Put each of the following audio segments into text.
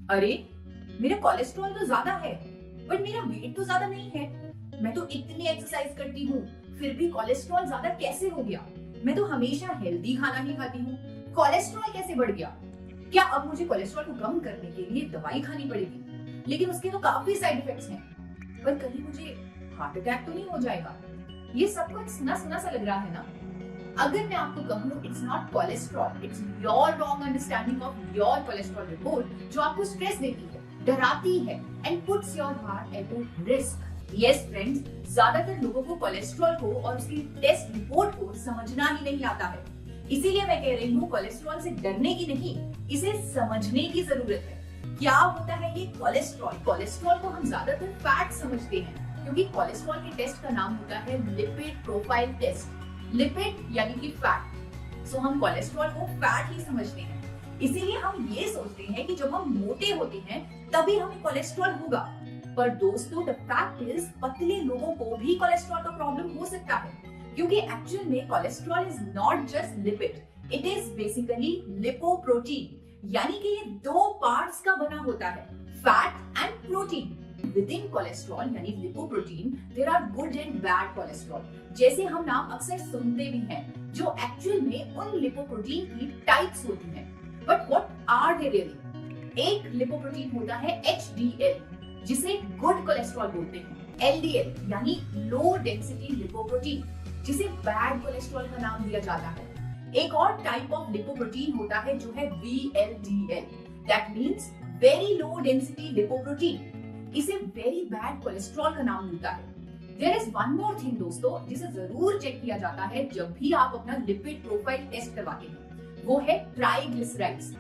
अरे, मेरा कोलेस्ट्रॉल तो ज्यादा है, बट मेरा वेट तो ज्यादा नहीं है। मैं तो इतनी एक्सरसाइज करती हूँ, फिर भी कोलेस्ट्रॉल ज्यादा कैसे हो गया? मैं तो हमेशा हेल्दी खाना ही खाती हूँ, कोलेस्ट्रॉल कैसे बढ़ गया? क्या अब मुझे कोलेस्ट्रॉल को कम करने के लिए दवाई खानी पड़ेगी? लेकिन उसके तो काफी साइड इफेक्ट्स हैं। पर कहीं मुझे हार्ट अटैक तो नहीं हो जाएगा? ये सब कुछ सुना सुना सा लग रहा है ना। अगर मैं आपको कहूँ it's not cholesterol, it's your wrong understanding of your cholesterol report जो आपको स्ट्रेस देती है, डराती है and puts your heart at risk. Yes friends, ज्यादातर लोगों को कोलेस्ट्रॉल को और उसकी टेस्ट रिपोर्ट को समझना ही नहीं आता है। इसीलिए मैं कह रही हूँ कोलेस्ट्रॉल से डरने की नहीं, इसे समझने की जरूरत है। क्या होता है ये कोलेस्ट्रॉल? कोलेस्ट्रॉल को हम ज्यादातर फैट समझते हैं क्योंकि कोलेस्ट्रॉल के टेस्ट का नाम होता है लिपिड प्रोफाइल टेस्ट। लिपिड यानी कि फैट, सो हम कोलेस्ट्रॉल को फैट ही समझते हैं। इसीलिए हम ये सोचते हैं कि जब हम मोटे होते हैं तभी हमें कोलेस्ट्रॉल होगा। पर दोस्तों, द फैक्ट इज पतले लोगों को भी कोलेस्ट्रॉल का प्रॉब्लम हो सकता है, क्योंकि एक्चुअल में cholesterol is not just lipid, it is basically lipoprotein. यानी कि ये दो पार्ट्स का बना होता है, fat and protein. Within cholesterol यानी lipoprotein there are good and bad cholesterol, जैसे हम नाम अक्सर सुनते भी हैं, जो एक्चुअल में उन लिपोप्रोटीन की टाइप्स होती हैं। But what are they really? एक लिपोप्रोटीन होता है HDL, जिसे गुड कोलेस्ट्रॉल बोलते हैं। LDL यानी लो डेंसिटी लिपोप्रोटीन, जिसे बैड कोलेस्ट्रॉल का नाम दिया जाता है। एक और टाइप ऑफ लिपोप्रोटीन होता है जो है VLDL, that means very low density lipoprotein, इसे वेरी बैड कोलेस्ट्रॉल का नाम मिलता है। There is one more thing दोस्तों, जिसे जरूर चेक किया जाता है जब भी आप अपना लिपिड प्रोफाइल टेस्ट करवाते हैं, वो है triglycerides.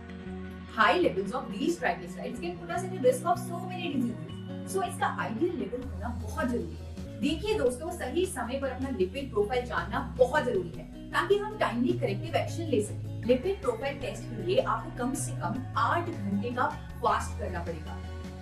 High levels of these triglycerides can put us in risk of so many diseases, so इसका आइडियल लेवल होना बहुत जरूरी है। देखिए दोस्तों, सही समय पर अपना लिपिड प्रोफाइल जानना बहुत जरूरी है ताकि हम टाइमली करेक्टिव एक्शन ले सकें। लिपिड प्रोफाइल टेस्ट के लिए आपको कम से कम 8 घंटे का फास्ट करना पड़ेगा।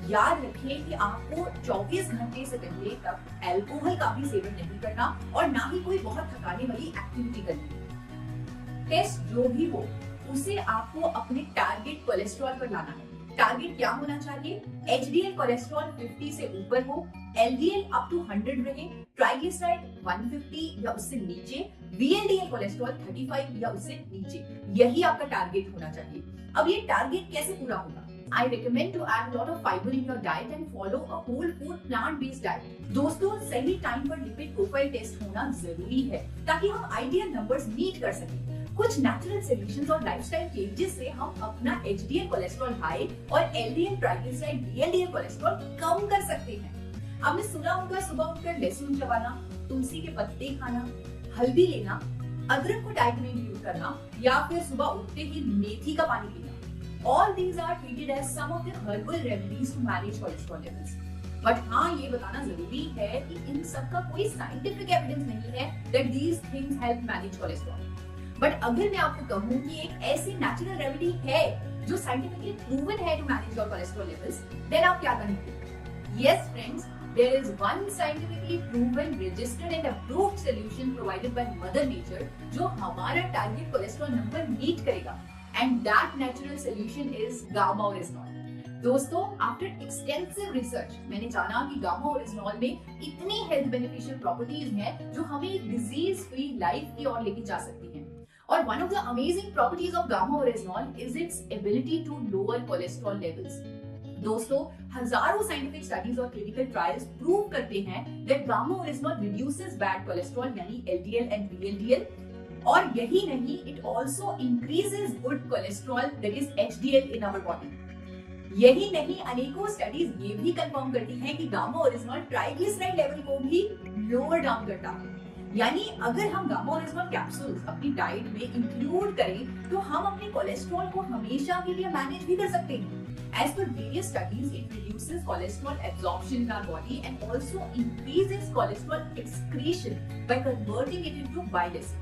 याद रखिए कि आपको 24 घंटे से पहले तक अल्कोहल का भी सेवन नहीं करना और ना ही कोई बहुत थकाने वाली एक्टिविटी करनी। टेस्ट जो भी हो, उसे आपको अपने टारगेट कोलेस्ट्रॉल पर लाना है। टारगेट क्या होना चाहिए? HDL कोलेस्ट्रॉल 50 से ऊपर हो, LDL अप टू 100 रहे, ट्राइग्लिसराइड 150 या उससे नीचे, VLDL कोलेस्ट्रॉल 35 या उससे नीचे। यही आपका टारगेट होना चाहिए। अब ये टारगेट कैसे पूरा होगा? I recommend to add a lot of fiber in your diet and follow a whole food plant-based diet. दोस्तों, सही टाइम पर लिपिड प्रोफाइल टेस्ट होना जरूरी है ताकि हम आइडियल नंबर्स मीट कर सकें। कुछ नेचुरल सॉल्यूशंस और लाइफस्टाइल चेंजेस से हम अपना HDL कोलेस्ट्रॉल हाई और LDL ट्राइग्लिसराइड VLDL कोलेस्ट्रॉल कम कर सकते हैं। आपने सुना होगा सुबह उठकर लहसुन चबाना, तुलसी के पत्ते खाना, हल्दी लेना, अदरक को डाइट में इंक्लूड करना या फिर सुबह उठते ही मेथी का पानी पीना। All these are treated as some of the herbal remedies to manage cholesterol levels. But हाँ, ये बताना जरूरी है कि इन सब का कोई साइंटिफिक एविडेंस नहीं है that these things help manage cholesterol. But अगर मैं आपको कहूँ कि एक ऐसी नेचुरल रेमेडी है जो साइंटिफिकली प्रूवन है to manage your cholesterol levels, then आप क्या करेंगे? Yes friends, there is one scientifically proven, registered and approved solution provided by Mother Nature जो हमारा टारगेट कोलेस्ट्रॉल नंबर मीट करेगा। And that natural solution is gamma oryzanol. दोस्तों, after extensive research मैंने जाना कि गामा ओरिजिनॉल में इतनी health beneficial properties हैं जो हमें एक डिजीज फ्री लाइफ की ओर लेके जा सकती हैं। और one of the amazing properties of gamma oryzanol is its ability to lower cholesterol levels. दोस्तों, हजारों साइंटिफिक स्टडीज और क्लिनिकल ट्रायल्स प्रूव करते हैं that gamma oryzanol reduces bad cholesterol यानी LDL and VLDL। और यही नहीं, it also increases good cholesterol that is HDL in our body. यही नहीं, अनेकों स्टडीज ये भी कंफर्म करती हैं कि गामा ओरिजिनॉल ट्राइग्लिसराइड लेवल को भी लोअर डाउन करता है। यानी अगर हम गामा ओरिजिनॉल कैप्सूल्स अपनी डाइट में इंक्लूड करें तो हम अपने कोलेस्ट्रॉल को हमेशा के लिए मैनेज भी कर सकते हैं। As per various studies, it reduces cholesterol absorption in our body and also increases cholesterol excretion by converting it into bile acid.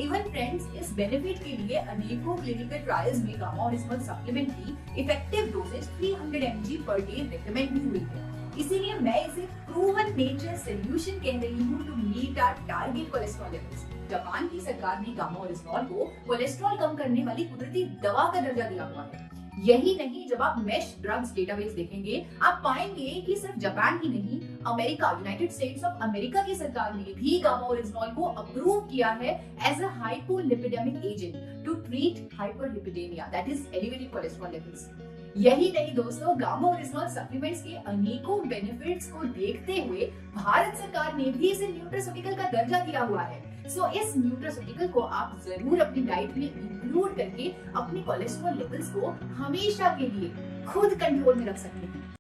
Even friends, इस बेनिफिट के लिए अनेकों क्लिनिकल ट्रायल्स में गामा ओरिजिनॉल सप्लीमेंट की effective doses 300 mg per day recommend भी हुई है। इसीलिए मैं इसे प्रूवन नेचर सॉल्यूशन कह रही हूँ to meet our target cholesterol levels. Japan की सरकार ने गामा ओरिजिनॉल को कोलेस्ट्रॉल कम करने वाली कुदरती दवा का दर्जा दिया हुआ है। यही नहीं, जब आप मेश ड्रग्स डेटाबेस देखेंगे आप पाएंगे कि सिर्फ जापान ही नहीं, America, United states of America की सरकार ने भी गामा ओरिजिनॉल को अप्रूव किया है as a hypolipidemic agent to treat hyperlipidemia, that is elevated cholesterol levels. यही नहीं दोस्तों, गामा ओरिजिनॉल सप्लीमेंट्स के अनेकों बेनिफिट्स को देखते हुए भारत सरकार ने भी इसे न्यूट्रास्यूटिकल का दर्जा दिया हुआ है। सो इस न्यूट्रास्यूटिकल को आप जरूर अपनी डाइट में इंक्लूड करके अपने कोलेस्ट्रॉल लेवल्स को हमेशा के लिए खुद कंट्रोल में रख सकते हैं।